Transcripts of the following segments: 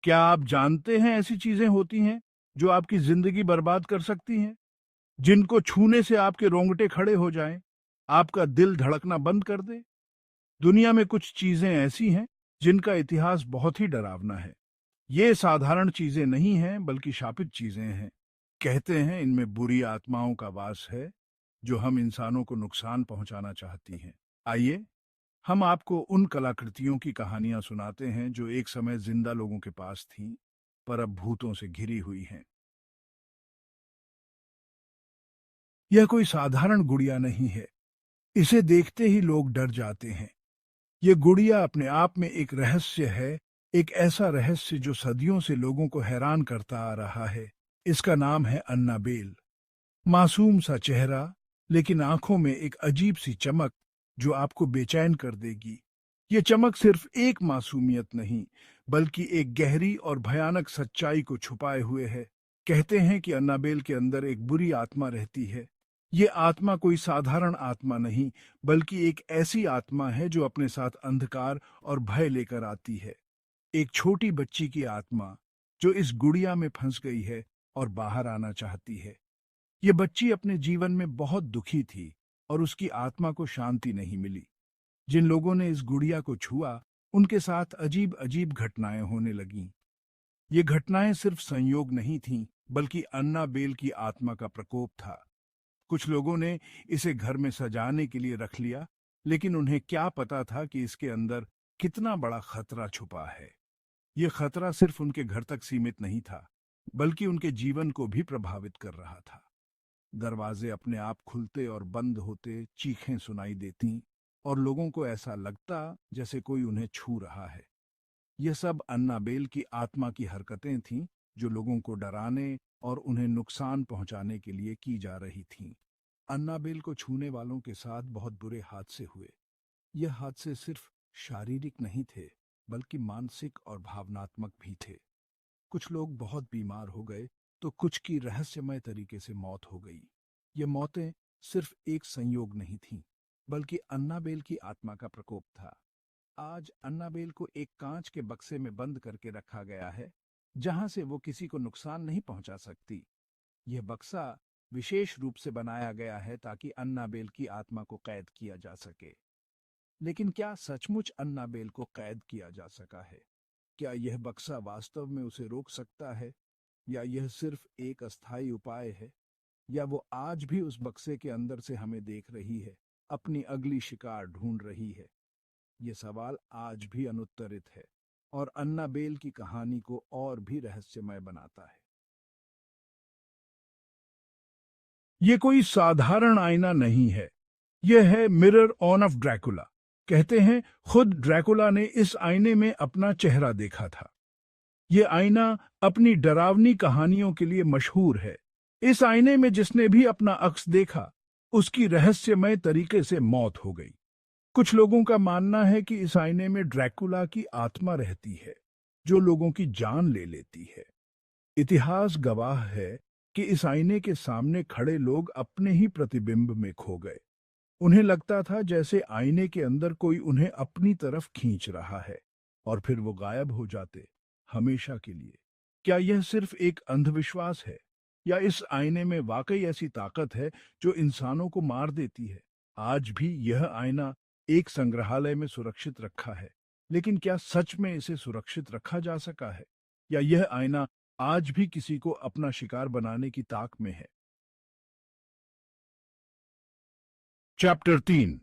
क्या आप जानते हैं ऐसी चीजें होती हैं जो आपकी जिंदगी बर्बाद कर सकती हैं, जिनको छूने से आपके रोंगटे खड़े हो जाएं, आपका दिल धड़कना बंद कर दे? दुनिया में कुछ चीजें ऐसी हैं जिनका इतिहास बहुत ही डरावना है। ये साधारण चीजें नहीं हैं बल्कि शापित चीजें हैं। कहते हैं इनमें बुरी आत्माओं का वास है जो हम इंसानों को नुकसान पहुंचाना चाहती हैं। आइए हम आपको उन कलाकृतियों की कहानियां सुनाते हैं जो एक समय जिंदा लोगों के पास थीं, पर अब भूतों से घिरी हुई हैं। यह कोई साधारण गुड़िया नहीं है। इसे देखते ही लोग डर जाते हैं। ये गुड़िया अपने आप में एक रहस्य है, एक ऐसा रहस्य जो सदियों से लोगों को हैरान करता आ रहा है। इसका नाम है अन्नाबेल। मासूम सा चेहरा, लेकिन आंखों में एक अजीब सी चमक जो आपको बेचैन कर देगी। ये चमक सिर्फ एक मासूमियत नहीं, बल्कि एक गहरी और भयानक सच्चाई को छुपाए हुए है। कहते हैं कि अन्नाबेल के अंदर एक बुरी आत्मा रहती है। ये आत्मा कोई साधारण आत्मा नहीं, बल्कि एक ऐसी आत्मा है जो अपने साथ अंधकार और भय लेकर आती है। एक छोटी बच्ची की आत्मा जो इस गुड़िया में फंस गई है और बाहर आना चाहती है। ये बच्ची अपने जीवन में बहुत दुखी थी और उसकी आत्मा को शांति नहीं मिली। जिन लोगों ने इस गुड़िया को छुआ, उनके साथ अजीब अजीब घटनाएं होने लगीं। ये घटनाएं सिर्फ संयोग नहीं थीं, बल्कि अन्नाबेल की आत्मा का प्रकोप था। कुछ लोगों ने इसे घर में सजाने के लिए रख लिया, लेकिन उन्हें क्या पता था कि इसके अंदर कितना बड़ा खतरा छुपा है। ये खतरा सिर्फ उनके घर तक सीमित नहीं था, बल्कि उनके जीवन को भी प्रभावित कर रहा था। दरवाजे अपने आप खुलते और बंद होते, चीखें सुनाई देती और लोगों को ऐसा लगता जैसे कोई उन्हें छू रहा है। यह सब अन्नाबेल की आत्मा की हरकतें थीं जो लोगों को डराने और उन्हें नुकसान पहुंचाने के लिए की जा रही थीं। अन्नाबेल को छूने वालों के साथ बहुत बुरे हादसे हुए। यह हादसे सिर्फ शारीरिक नहीं थे, बल्कि मानसिक और भावनात्मक भी थे। कुछ लोग बहुत बीमार हो गए, तो कुछ की रहस्यमय तरीके से मौत हो गई। ये मौतें सिर्फ एक संयोग नहीं थीं, बल्कि अन्नाबेल की आत्मा का प्रकोप था। आज अन्नाबेल को एक कांच के बक्से में बंद करके रखा गया है, जहां से वो किसी को नुकसान नहीं पहुंचा सकती। यह बक्सा विशेष रूप से बनाया गया है ताकि अन्नाबेल की आत्मा को कैद किया जा सके। लेकिन क्या सचमुच अन्नाबेल को कैद किया जा सका है? क्या यह बक्सा वास्तव में उसे रोक सकता है, या यह सिर्फ एक अस्थायी उपाय है, या वो आज भी उस बक्से के अंदर से हमें देख रही है, अपनी अगली शिकार ढूंढ रही है? ये सवाल आज भी अनुत्तरित है और अन्नाबेल की कहानी को और भी रहस्यमय बनाता है। ये कोई साधारण आईना नहीं है। यह है मिरर ऑन ऑफ ड्रैकुला। कहते हैं खुद ड्रैकुला ने इस आईने में अपना चेहरा देखा था। ये आईना अपनी डरावनी कहानियों के लिए मशहूर है। इस आईने में जिसने भी अपना अक्स देखा, उसकी रहस्यमय तरीके से मौत हो गई। कुछ लोगों का मानना है कि इस आईने में ड्रैकुला की आत्मा रहती है, जो लोगों की जान ले लेती है। इतिहास गवाह है कि इस आईने के सामने खड़े लोग अपने ही प्रतिबिंब में खो गए। उन्हें लगता था जैसे आईने के अंदर कोई उन्हें अपनी तरफ खींच रहा है, और फिर वो गायब हो जाते, हमेशा के लिए। क्या यह सिर्फ एक अंधविश्वास है, या इस आईने में वाकई ऐसी ताकत है जो इंसानों को मार देती है? आज भी यह आईना एक संग्रहालय में सुरक्षित रखा है, लेकिन क्या सच में इसे सुरक्षित रखा जा सका है, या यह आईना आज भी किसी को अपना शिकार बनाने की ताक में है? चैप्टर 3,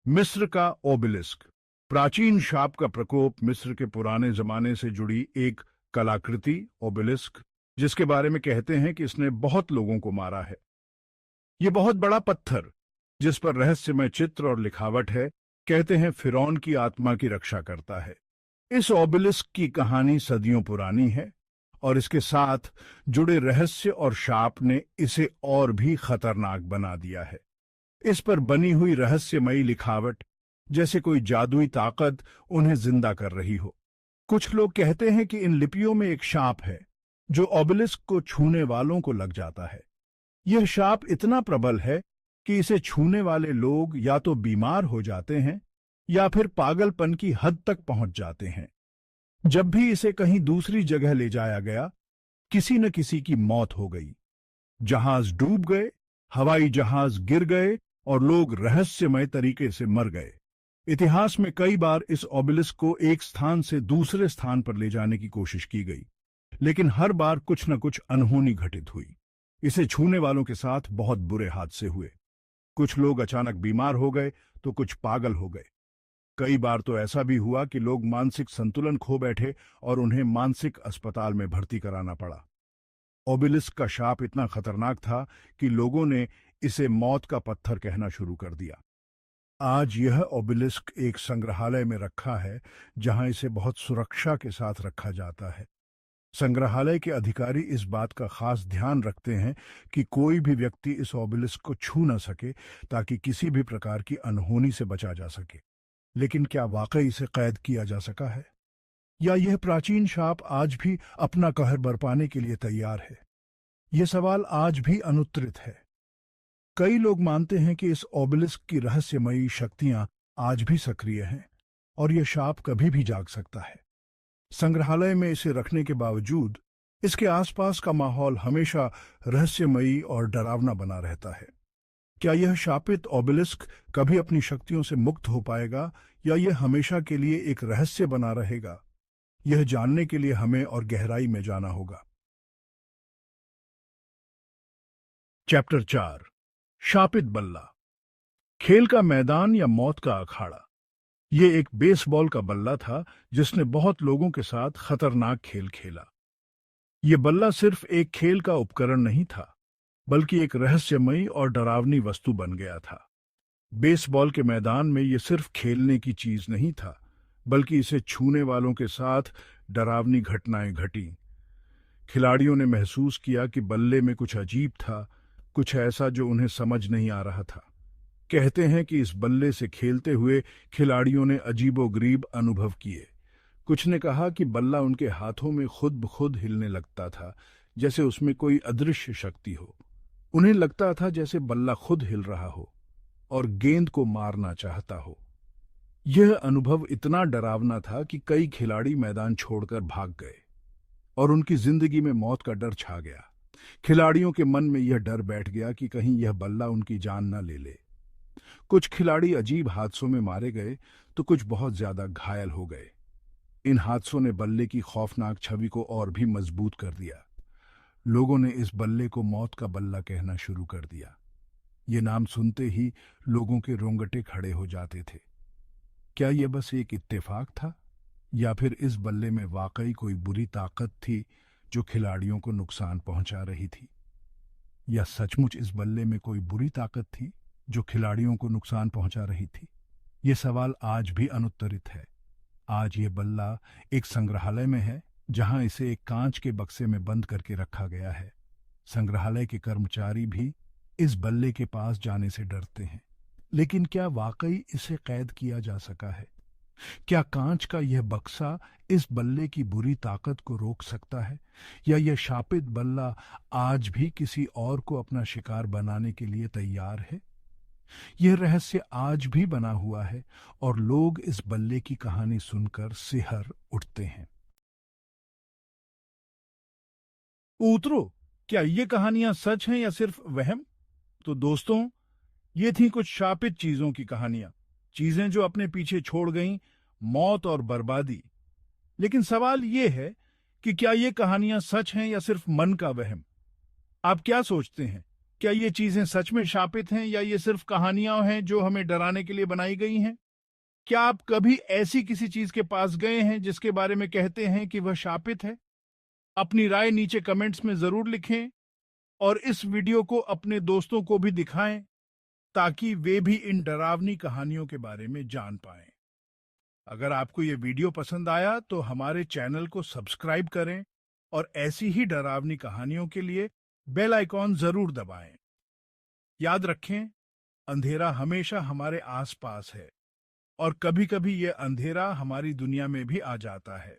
मिस्र का ओबेलिस्क। प्राचीन शाप का प्रकोप मिस्र के पुराने जमाने से जुड़ी एक कलाकृति ओबेलिस्क, जिसके बारे में कहते हैं कि इसने बहुत लोगों को मारा है। ये बहुत बड़ा पत्थर, जिस पर रहस्यमय चित्र और लिखावट है, कहते हैं फिरौन की आत्मा की रक्षा करता है। इस ओबेलिस्क की कहानी सदियों पुरानी है, और इसके साथ जुड़े रहस्य और शाप ने इसे और भी खतरनाक बना दिया है। इस पर बनी हुई रहस्यमयी लिखावट जैसे कोई जादुई ताकत उन्हें जिंदा कर रही हो। कुछ लोग कहते हैं कि इन लिपियों में एक शाप है जो ओबेलिस्क को छूने वालों को लग जाता है। यह शाप इतना प्रबल है कि इसे छूने वाले लोग या तो बीमार हो जाते हैं या फिर पागलपन की हद तक पहुंच जाते हैं। जब भी इसे कहीं दूसरी जगह ले जाया गया, किसी न किसी की मौत हो गई। जहाज डूब गए, हवाई जहाज गिर गए और लोग रहस्यमय तरीके से मर गए। इतिहास में कई बार इस ओबेलिस्क को एक स्थान से दूसरे स्थान पर ले जाने की कोशिश की गई, लेकिन हर बार कुछ न कुछ अनहोनी घटित हुई। इसे छूने वालों के साथ बहुत बुरे हादसे हुए। कुछ लोग अचानक बीमार हो गए तो कुछ पागल हो गए। कई बार तो ऐसा भी हुआ कि लोग मानसिक संतुलन खो बैठे और उन्हें मानसिक अस्पताल में भर्ती कराना पड़ा। ओबेलिस्क का शाप इतना खतरनाक था कि लोगों ने इसे मौत का पत्थर कहना शुरू कर दिया। आज यह ओबेलिस्क एक संग्रहालय में रखा है, जहां इसे बहुत सुरक्षा के साथ रखा जाता है। संग्रहालय के अधिकारी इस बात का खास ध्यान रखते हैं कि कोई भी व्यक्ति इस ओबेलिस्क को छू न सके, ताकि किसी भी प्रकार की अनहोनी से बचा जा सके। लेकिन क्या वाकई इसे कैद किया जा सका है, या यह प्राचीन शाप आज भी अपना कहर बरपाने के लिए तैयार है? यह सवाल आज भी अनुत्तरित है। कई लोग मानते हैं कि इस ओबेलिस्क की रहस्यमयी शक्तियां आज भी सक्रिय हैं और यह शाप कभी भी जाग सकता है। संग्रहालय में इसे रखने के बावजूद इसके आसपास का माहौल हमेशा रहस्यमयी और डरावना बना रहता है। क्या यह शापित ओबेलिस्क कभी अपनी शक्तियों से मुक्त हो पाएगा, या यह हमेशा के लिए एक रहस्य बना रहेगा? यह जानने के लिए हमें और गहराई में जाना होगा। चैप्टर 4, शापित बल्ला। खेल का मैदान या मौत का अखाड़ा। यह एक बेसबॉल का बल्ला था जिसने बहुत लोगों के साथ खतरनाक खेल खेला। यह बल्ला सिर्फ एक खेल का उपकरण नहीं था, बल्कि एक रहस्यमयी और डरावनी वस्तु बन गया था। बेसबॉल के मैदान में यह सिर्फ खेलने की चीज नहीं था, बल्कि इसे छूने वालों के साथ डरावनी घटनाएं घटीं। खिलाड़ियों ने महसूस किया कि बल्ले में कुछ अजीब था, कुछ ऐसा जो उन्हें समझ नहीं आ रहा था। कहते हैं कि इस बल्ले से खेलते हुए खिलाड़ियों ने अजीबोगरीब अनुभव किए। कुछ ने कहा कि बल्ला उनके हाथों में खुद ब खुद हिलने लगता था, जैसे उसमें कोई अदृश्य शक्ति हो। उन्हें लगता था जैसे बल्ला खुद हिल रहा हो और गेंद को मारना चाहता हो। यह अनुभव इतना डरावना था कि कई खिलाड़ी मैदान छोड़कर भाग गए और उनकी जिंदगी में मौत का डर छा गया। खिलाड़ियों के मन में यह डर बैठ गया कि कहीं यह बल्ला उनकी जान न ले ले। कुछ खिलाड़ी अजीब हादसों में मारे गए तो कुछ बहुत ज्यादा घायल हो गए। इन हादसों ने बल्ले की खौफनाक छवि को और भी मजबूत कर दिया। लोगों ने इस बल्ले को मौत का बल्ला कहना शुरू कर दिया। ये नाम सुनते ही लोगों के रोंगटे खड़े हो जाते थे। क्या यह बस एक इत्तेफाक था, या फिर इस बल्ले में वाकई कोई बुरी ताकत थी जो खिलाड़ियों को नुकसान पहुंचा रही थी? या सचमुच इस बल्ले में कोई बुरी ताकत थी जो खिलाड़ियों को नुकसान पहुंचा रही थी? ये सवाल आज भी अनुत्तरित है। आज ये बल्ला एक संग्रहालय में है, जहां इसे एक कांच के बक्से में बंद करके रखा गया है। संग्रहालय के कर्मचारी भी इस बल्ले के पास जाने से डरते हैं। लेकिन क्या वाकई इसे कैद किया जा सका है? क्या कांच का यह बक्सा इस बल्ले की बुरी ताकत को रोक सकता है, या यह शापित बल्ला आज भी किसी और को अपना शिकार बनाने के लिए तैयार है? यह रहस्य आज भी बना हुआ है और लोग इस बल्ले की कहानी सुनकर सिहर उठते हैं। उतरो, क्या ये कहानियां सच हैं या सिर्फ वहम? तो दोस्तों, ये थी कुछ शापित चीजों की कहानियां, चीजें जो अपने पीछे छोड़ गईं मौत और बर्बादी। लेकिन सवाल ये है कि क्या ये कहानियां सच हैं या सिर्फ मन का वहम? आप क्या सोचते हैं? क्या ये चीजें सच में शापित हैं, या ये सिर्फ कहानियां हैं जो हमें डराने के लिए बनाई गई हैं? क्या आप कभी ऐसी किसी चीज के पास गए हैं जिसके बारे में कहते हैं कि वह शापित है? अपनी राय नीचे कमेंट्स में जरूर लिखें और इस वीडियो को अपने दोस्तों को भी दिखाएं, ताकि वे भी इन डरावनी कहानियों के बारे में जान पाएं। अगर आपको ये वीडियो पसंद आया तो हमारे चैनल को सब्सक्राइब करें और ऐसी ही डरावनी कहानियों के लिए बेल आइकॉन जरूर दबाएं। याद रखें, अंधेरा हमेशा हमारे आसपास है और कभी-कभी यह अंधेरा हमारी दुनिया में भी आ जाता है।